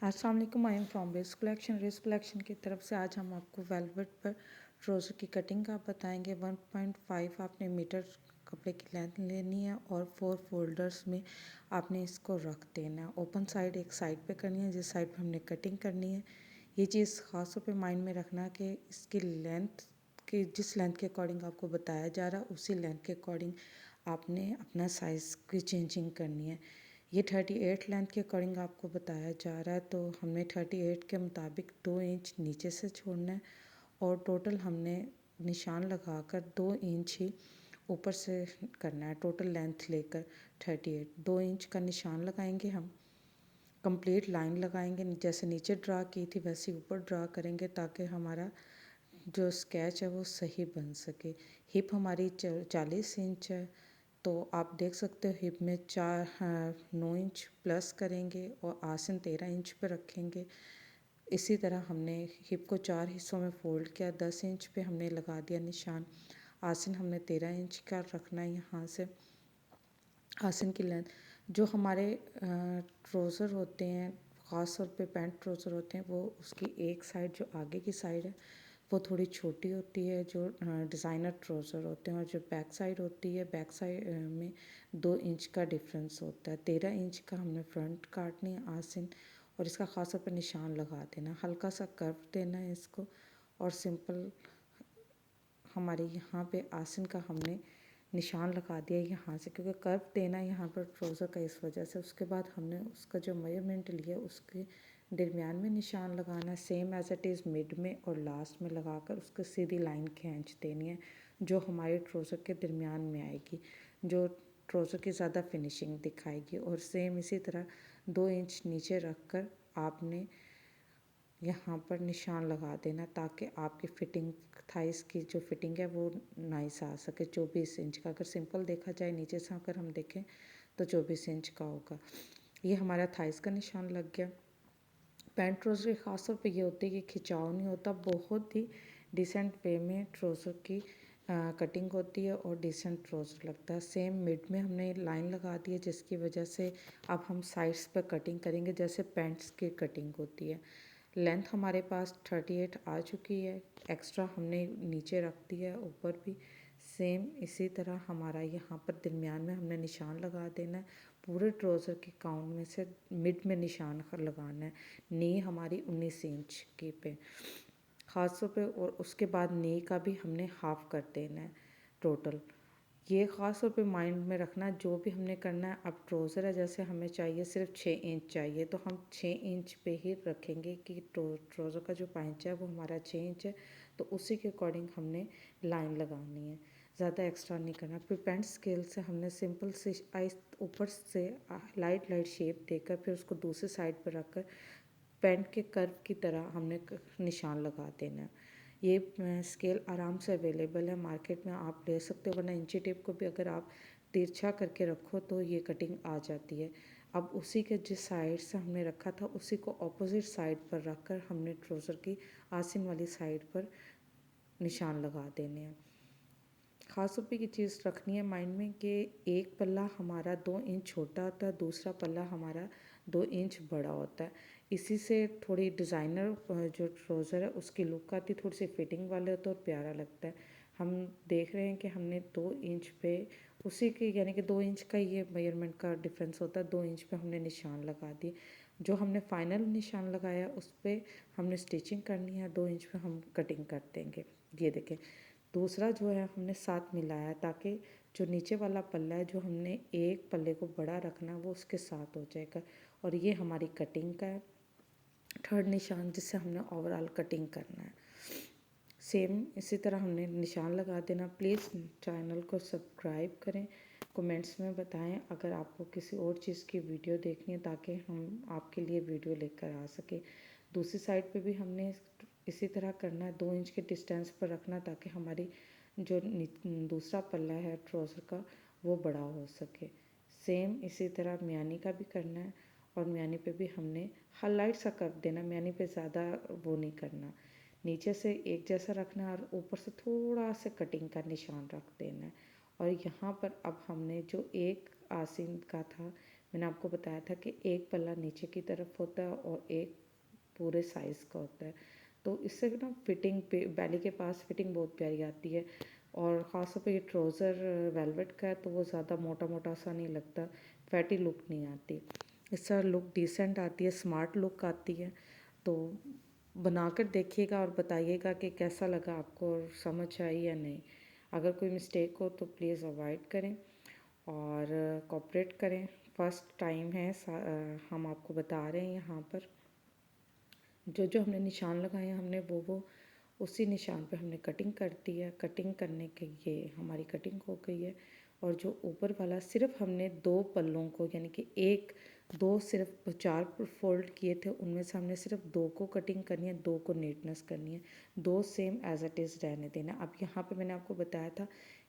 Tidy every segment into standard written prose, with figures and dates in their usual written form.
अस्सलाम वालेकुम, I am from race collection की तरफ से आज हम आपको वेलवेट पर ट्राउज़र की कटिंग का बताएंगे। 1.5 आपने मीटर कपड़े की लेंथ लेनी है और 4 फोल्डर्स में आपने इसको रख देना है। ओपन साइड एक साइड पे करनी है, जिस साइड पे हमने कटिंग करनी है। ये चीज़ ख़ास तौर पे माइंड में रखना कि इसकी लेंथ के जिस लेंथ के अकॉर्डिंग आपको बताया जा रहा है उसी लेंथ के अकॉर्डिंग आपने अपना साइज़ की चेंजिंग करनी है। ये 38 लेंथ के अकॉर्डिंग आपको बताया जा रहा है, तो हमने 38 के मुताबिक 2 इंच नीचे से छोड़ना है और टोटल हमने निशान लगाकर 2 इंच ही ऊपर से करना है। टोटल लेंथ लेकर 38 2 इंच का निशान लगाएंगे हम। कंप्लीट लाइन लगाएंगे, जैसे नीचे ड्रा की थी वैसे ऊपर ड्रा करेंगे ताकि हमारा जो स्केच है वो सही बन सके। हिप हमारी 40 इंच है, तो आप देख सकते हो हिप में 9 इंच प्लस करेंगे और आसन 13 इंच पे रखेंगे। इसी तरह हमने हिप को 4 हिस्सों में फोल्ड किया, 10 इंच पे हमने लगा दिया निशान। आसन हमने 13 इंच का रखना है। यहाँ से आसन की लेंथ जो हमारे ट्राउज़र होते हैं, ख़ास तौर पे पैंट ट्राउज़र होते हैं, वो उसकी एक साइड जो आगे की साइड है वो थोड़ी छोटी होती है जो डिज़ाइनर ट्राउज़र होते हैं, और जो बैक साइड होती है बैक साइड में 2 इंच का डिफरेंस होता है। 13 इंच का हमने फ्रंट काटनी है आसन, और इसका ख़ास तौर पर निशान लगा देना, हल्का सा कर्व देना है इसको। और सिंपल हमारे यहाँ पे आसन का हमने निशान लगा दिया यहाँ से, क्योंकि कर्व देना है यहाँ पर ट्राउज़र का इस वजह से। उसके बाद हमने उसका जो मेजरमेंट लिया उसके दरमियान में निशान लगाना, same as it is mid में और लास्ट में लगाकर उसको सीधी लाइन खींच देनी है जो हमारे ट्राउज़र के दरमियान में आएगी, जो ट्राउज़र की ज़्यादा फिनिशिंग दिखाएगी। और सेम इसी तरह 2 इंच नीचे रख कर आपने यहाँ पर निशान लगा देना ताकि आपकी फ़िटिंग थाइस की जो फ़िटिंग है वो नाइस आ सके। 24 इंच का अगर सिंपल देखा जाए नीचे से अगर हम देखें तो 24 इंच का होगा। ये हमारा थाइस का निशान लग गया। पैंट ट्राउज़र की ख़ास तौर पे ये होती है कि खिंचाव नहीं होता, बहुत ही डिसेंट वे में ट्राउज़र की कटिंग होती है और डिसेंट ट्राउज़र लगता है। सेम मिड में हमने लाइन लगा दी है, जिसकी वजह से अब हम साइड्स पर कटिंग करेंगे जैसे पैंट्स की कटिंग होती है। लेंथ हमारे पास 38 आ चुकी है, एक्स्ट्रा हमने नीचे रख दिया है, ऊपर भी सेम इसी तरह हमारा यहाँ पर दरमियान में हमने निशान लगा देना है। पूरे ट्राउज़र के काउंट में से मिड में निशान लगाना है। नी हमारी 19 इंच की पे ख़ास तौर पे, और उसके बाद नी का भी हमने हाफ़ कर देना है टोटल। ये ख़ास तौर पे माइंड में रखना, जो भी हमने करना है। अब ट्राउज़र है, जैसे हमें चाहिए सिर्फ 6 इंच चाहिए तो हम 6 इंच पे ही रखेंगे कि ट्राउज़र का जो पैंच है वो हमारा 6 इंच है, तो उसी के अकॉर्डिंग हमने लाइन लगानी है, ज़्यादा एक्स्ट्रा नहीं करना। फिर पैंट स्केल से हमने सिंपल से ऊपर से लाइट शेप देकर फिर उसको दूसरी साइड पर रखकर पैंट के कर्व की तरह हमने निशान लगा देना है। ये स्केल आराम से अवेलेबल है मार्केट में, आप ले सकते हो, वरना इंची टेप को भी अगर आप तिरछा करके रखो तो ये कटिंग आ जाती है। अब उसी के जिस साइड से हमने रखा था उसी को ऑपोजिट साइड पर रखकर हमने ट्राउज़र की आसिन वाली साइड पर निशान लगा देने हैं। ख़ास तौर पे ये चीज़ रखनी है माइंड में कि एक पल्ला हमारा 2 इंच छोटा होता है, दूसरा पल्ला हमारा 2 इंच बड़ा होता है। इसी से थोड़ी डिज़ाइनर जो ट्राउज़र है उसकी लुक आती है, थोड़ी सी फिटिंग वाले होता है और प्यारा लगता है। हम देख रहे हैं कि हमने 2 इंच पे उसी के यानी कि 2 इंच का ये मेजरमेंट का डिफरेंस होता है, 2 इंच पे हमने निशान लगा दिए। जो हमने फाइनल निशान लगाया उस पर हमने स्टिचिंग करनी है, 2 इंच पे हम कटिंग कर देंगे। ये देखें, दूसरा जो है हमने साथ मिलाया ताकि जो नीचे वाला पल्ला है जो हमने एक पल्ले को बड़ा रखना है वो उसके साथ हो जाएगा। और ये हमारी कटिंग का है थर्ड निशान, जिससे हमने ओवरऑल कटिंग करना है। सेम इसी तरह हमने निशान लगा देना। प्लीज़ चैनल को सब्सक्राइब करें, कमेंट्स में बताएं अगर आपको किसी और चीज़ की वीडियो देखनी है ताकि हम आपके लिए वीडियो लेकर आ सके। दूसरी साइड पे भी हमने इसी तरह करना है, 2 इंच के डिस्टेंस पर रखना ताकि हमारी जो दूसरा पल्ला है ट्राउज़र का वो बड़ा हो सके। सेम इसी तरह म्यानी का भी करना है, और म्यानी पे भी हमने हाईलाइट सा कर देना, म्यानी पे ज़्यादा वो नहीं करना। नीचे से एक जैसा रखना है और ऊपर से थोड़ा सा कटिंग का निशान रख देना है। और यहाँ पर अब हमने जो एक आसिन का था मैंने आपको बताया था कि एक पल्ला नीचे की तरफ होता है और एक पूरे साइज़ का होता है। तो इससे ना फिटिंग पे बेली के पास फिटिंग बहुत प्यारी आती है। और ख़ास तौर पे ये ट्राउज़र वेलवेट का है तो वो ज़्यादा मोटा मोटा सा नहीं लगता, फैटी लुक नहीं आती। इसका लुक डिसेंट आती है, स्मार्ट लुक आती है। तो बनाकर देखिएगा और बताइएगा कि कैसा लगा आपको और समझ आई या नहीं। अगर कोई मिस्टेक हो तो प्लीज़ अवॉइड करें और कोऑपरेट करें। फर्स्ट टाइम है हम आपको बता रहे हैं यहाँ पर। जो जो हमने निशान लगाए हैं हमने वो उसी निशान पे हमने कटिंग कर दी है। कटिंग करने के ये हमारी कटिंग हो गई है। और जो ऊपर वाला सिर्फ हमने 2 पल्लों को यानी कि एक 2 सिर्फ 4 फोल्ड किए थे, उनमें से हमने सिर्फ 2 को कटिंग करनी है, 2 को नीटनेस करनी है, 2 सेम एज इट इज़ रहने देना। अब यहाँ पे मैंने आपको बताया था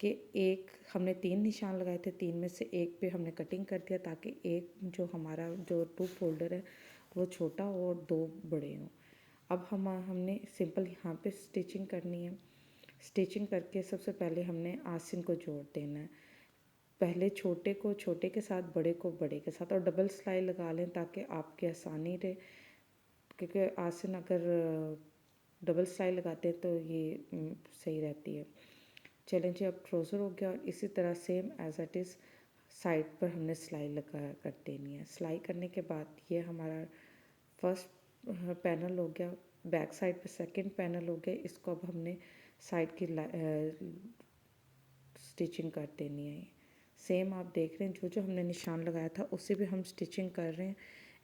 कि एक हमने 3 निशान लगाए थे, 3 में से एक पे हमने कटिंग कर दिया ताकि एक जो हमारा जो 2 फोल्डर है वो छोटा और 2 बड़े हों। अब हमने सिंपल यहाँ पे स्टिचिंग करनी है। स्टिचिंग करके सबसे पहले हमने आस्तीन को जोड़ देना है। पहले छोटे को छोटे के साथ, बड़े को बड़े के साथ, और डबल सिलाई लगा लें ताकि आपकी आसानी रहे, क्योंकि आस्तीन अगर डबल सिलाई लगाते हैं तो ये सही रहती है। चलें जी, अब ट्राउज़र हो गया और इसी तरह same as it is side पर हमने सिलाई लगा कर देनी है। सिलाई करने के बाद ये हमारा फर्स्ट पैनल हो गया, बैक साइड पे सेकंड पैनल हो गया। इसको अब हमने साइड की स्टिचिंग कर देनी है। सेम आप देख रहे हैं जो जो हमने निशान लगाया था उसे भी हम स्टिचिंग कर रहे हैं।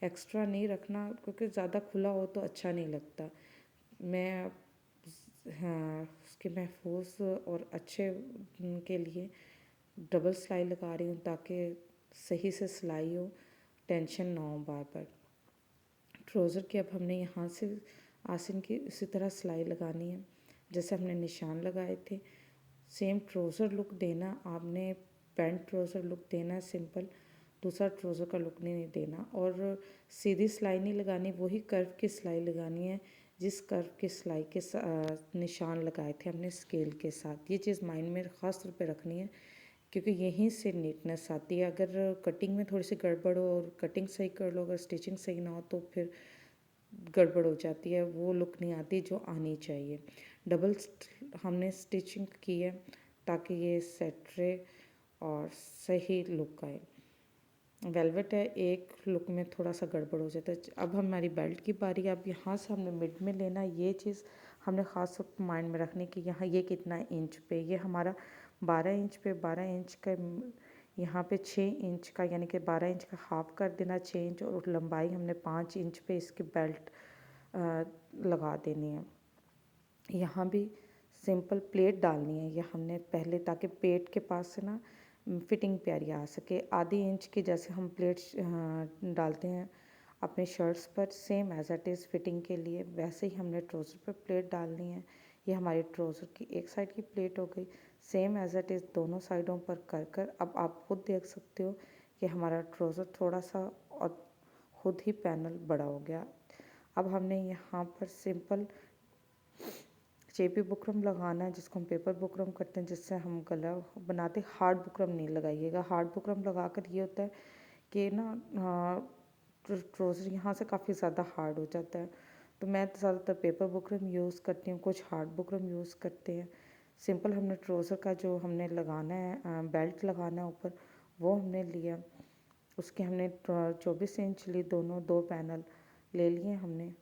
एक्स्ट्रा नहीं रखना क्योंकि ज़्यादा खुला हो तो अच्छा नहीं लगता। मैं हाँ, उसके महफूज और अच्छे के लिए डबल सिलाई लगा रही हूँ ताकि सही से सिलाई हो, टेंशन ना हो बार बार। ट्राउज़र की अब हमने यहाँ से आस्तीन की इसी तरह सिलाई लगानी है जैसे हमने निशान लगाए थे। सेम ट्राउज़र लुक देना आपने, पैंट ट्राउज़र लुक देना है सिंपल, दूसरा ट्राउज़र का लुक नहीं देना। और सीधी सिलाई नहीं लगानी, वही कर्व की सिलाई लगानी है जिस कर्व की सिलाई के निशान लगाए थे हमने स्केल के साथ। ये चीज़ माइंड में ख़ास तौर पे रखनी है क्योंकि यहीं से नीटनेस आती है। अगर कटिंग में थोड़ी सी गड़बड़ हो और कटिंग सही कर लो, अगर स्टिचिंग सही ना हो तो फिर गड़बड़ हो जाती है, वो लुक नहीं आती जो आनी चाहिए। डबल हमने स्टिचिंग की है ताकि ये सेट रहे और सही लुक आए। वेलवेट है, एक लुक में थोड़ा सा गड़बड़ हो जाता है। अब हमारी बेल्ट की बारी है। अब यहाँ से हमने मिड में लेना, ये चीज़ हमने ख़ास तौर माइंड में रखनी कि यहाँ ये कितना इंच पे, ये हमारा 12 इंच पे 12 इंच का, यहाँ पे 6 इंच का, यानी कि 12 इंच का हाफ कर देना 6 इंच, और लंबाई हमने 5 इंच पे इसकी बेल्ट लगा देनी है। यहाँ भी सिंपल प्लेट डालनी है ये हमने पहले, ताकि पेट के पास से ना फिटिंग प्यारी आ सके। आधी इंच की जैसे हम प्लेट्स डालते हैं अपने शर्ट्स पर, same as it is fitting के लिए वैसे ही हमने ट्राउज़र पर प्लेट डालनी है। ये हमारी ट्राउज़र की एक साइड की प्लेट हो गई। सेम एज इट इज़ दोनों साइडों पर कर कर अब आप खुद देख सकते हो कि हमारा ट्राउज़र थोड़ा सा और खुद ही पैनल बड़ा हो गया। अब हमने यहाँ पर सिंपल चेपी बुकरम लगाना है जिसको हम पेपर बुकरम करते हैं, जिससे हम गला बनाते। हार्ड बुकरम नहीं लगाइएगा, हार्ड बुकरम लगाकर ये होता है कि ना ट्राउज़र यहाँ से काफ़ी ज़्यादा हार्ड हो जाता है। तो मैं ज़्यादातर पेपर बुकरम यूज़ करती हूँ, कुछ हार्ड बुकरम यूज़ करते हैं। सिंपल हमने ट्राउज़र का जो हमने लगाना है बेल्ट लगाना है ऊपर, वो हमने लिया। उसके हमने 24 इंच ली, दोनों 2 पैनल ले लिए हमने।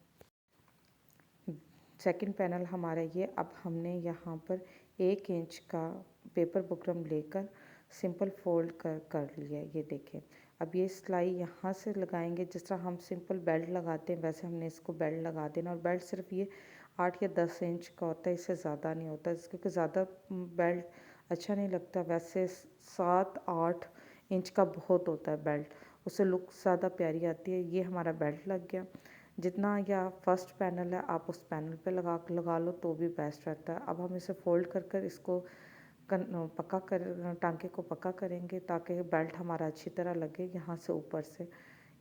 सेकंड पैनल हमारा ये। अब हमने यहाँ पर 1 इंच का पेपर बुकरम लेकर सिंपल फोल्ड कर लिया। ये देखें, अब ये सिलाई यहाँ से लगाएंगे जिस तरह हम सिंपल बेल्ट लगाते हैं वैसे हमने इसको बेल्ट लगा देना। और बेल्ट सिर्फ ये 8 या 10 इंच का होता है, इससे ज़्यादा नहीं होता, क्योंकि ज़्यादा बेल्ट अच्छा नहीं लगता। वैसे 7-8 इंच का बहुत होता है बेल्ट, उससे लुक ज़्यादा प्यारी आती है। ये हमारा बेल्ट लग गया। जितना या फर्स्ट पैनल है आप उस पैनल पे लगा लो तो भी बेस्ट रहता है। अब हम इसे फोल्ड कर इसको पक्का कर टांके को पक्का करेंगे ताकि बेल्ट हमारा अच्छी तरह लगे यहाँ से ऊपर से।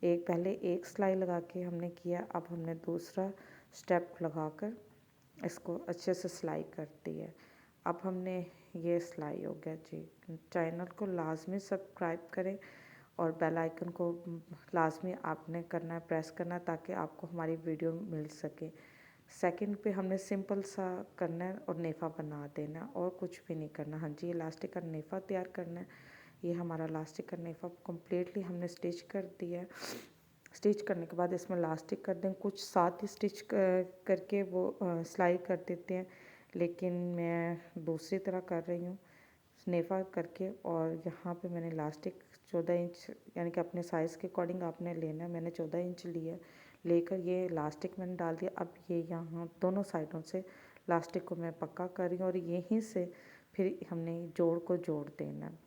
पहले एक सिलाई लगा के हमने किया, अब हमने दूसरा स्टेप लगाकर इसको अच्छे से सिलाई कर दी है। अब हमने ये सिलाई हो गया जी। चैनल को लाजमी सब्सक्राइब करें और बेल आइकन को लाजमी आपने करना है, प्रेस करना है, ताकि आपको हमारी वीडियो मिल सके। सेकंड पे हमने सिंपल सा करना है और नेफ़ा बना देना है और कुछ भी नहीं करना। हाँ जी, इलास्टिक का नेफ़ा तैयार करना है। ये हमारा इलास्टिक का नेफ़ा कम्प्लीटली हमने स्टिच कर दिया है। स्टिच करने के बाद इसमें इलास्टिक कर दें, कुछ साथ ही स्टिच करके वो सिलाई कर देते हैं, लेकिन मैं दूसरी तरह कर रही हूँ नेफ़ा करके। और यहाँ पे मैंने इलास्टिक 14 इंच, यानी कि अपने साइज़ के अकॉर्डिंग आपने लेना है। मैंने 14 इंच लिया, लेकर ये इलास्टिक मैंने डाल दिया। अब ये यहाँ दोनों साइडों से इलास्टिक को मैं पक्का कर रही हूँ और यहीं से फिर हमने जोड़ को जोड़ देना है।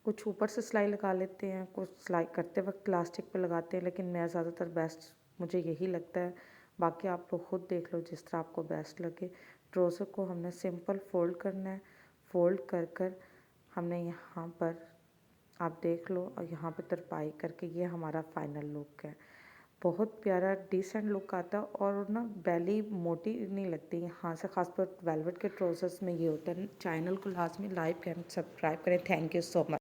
कुछ ऊपर से सिलाई लगा लेते हैं, कुछ सिलाई करते वक्त इलास्टिक पे लगाते हैं, लेकिन मैं ज़्यादातर बेस्ट मुझे यही लगता है। बाकी आप लोग खुद देख लो जिस तरह आपको बेस्ट लगे। ट्राउज़र को हमने सिंपल फोल्ड करना है। फोल्ड कर कर हमने यहाँ पर आप देख लो, और यहाँ पे तरपाई करके ये हमारा फाइनल लुक है। बहुत प्यारा डिसेंट लुक आता है और ना बेली मोटी नहीं लगती यहाँ से। ख़ासकर वेलवेट के ट्राउज़र्स में ये होता है। चैनल को लाजमी लाइक एंड सब्सक्राइब करें। Thank you so much.